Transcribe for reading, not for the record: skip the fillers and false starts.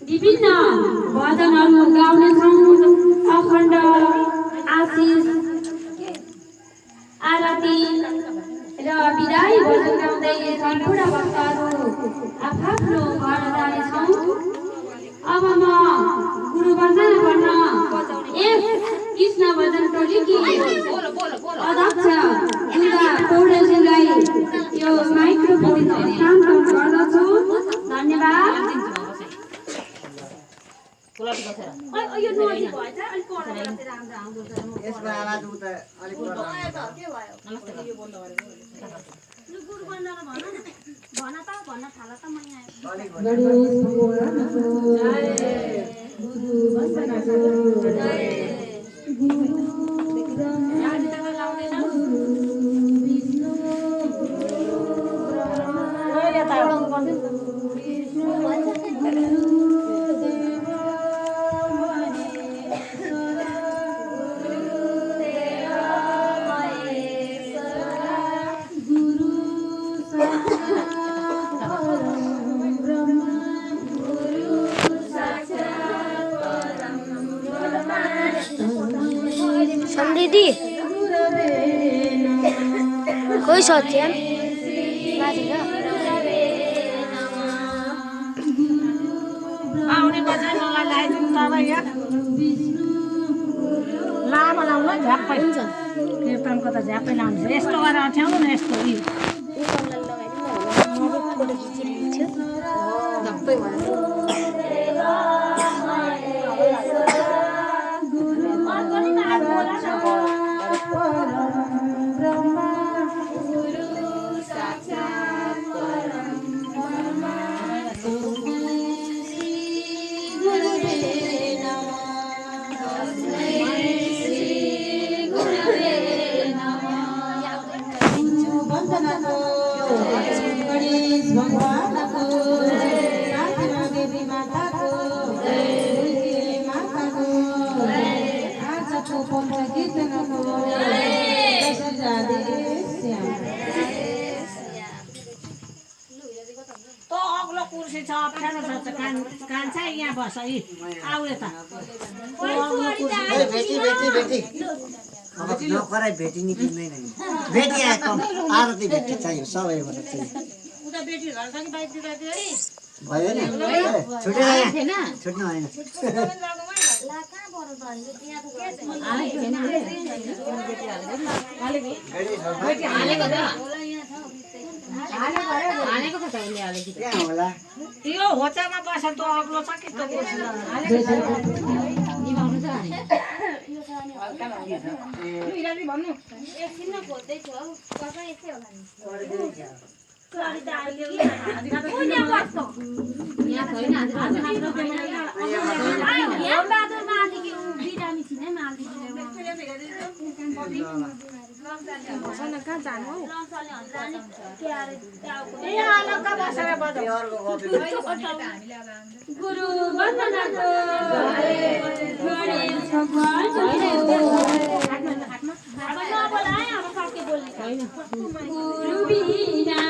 विभिन्न भजनहरू गाउनेछौँ। अखण्ड आशिष आरती र विदाई भजन गाउँदै सम्पूर्ण भक्तहरू आफ्नो घर जानेछौँ। अब म गुरु वन्दना गर्न यस कृष्ण भजन टोलीकी अध्यक्ष दुर्गा पौडेलजीलाई यो माइक्रोफोन हस्तान्तरण गर्दछु। धन्यवाद। यो नोजी भएछ अलि पढ्न चाहिँ राम्रो आउँदो छ। यसको आवाज उता अलि के भयो? यो बन्द गरेको। लु गुरु वन्दना भन न। भन त भन्न थाल त म यहाँ गणेश भगवानको जय। गुरु वन्दनाको जय। गुरु ब्रह्मा गुरु विष्णु गुरु ब्रह्मा गुरु विष्णु दीदी कोही सत्य आउने बजाइ मलाई लगाइदिनु तपाईँ यहाँ लामो लाउनु झ्याप्पै हुन्छ कीर्तनको त झ्याप्पै लाउँछ यस्तो गरेर अँठ्याउनु न यस्तो गणेश भगवानको माता देवी माताको माताको आजको पञ्च कीर्तनको तो अग्लो कुर्सी छ अप्ठ्यारो छ कान्छ यहाँ बस यी आऊ यता अब नकराई भेटी निक्लिँदैन भेटी आएको आरती भेटी चाहियो सबैबाट चाहिँ उता बेटी घर छ कि बाइक दिँदा थियो भयो नि छुटेर छुट्नु भएन त्यहाँ होला यो होचामा बसेर त अग्लो छ कि त कुर्सी भन्नु एकछिन खोज्दै छु हौ कता यस्तै होला नि गुरु वन्दनाको गुरु बिना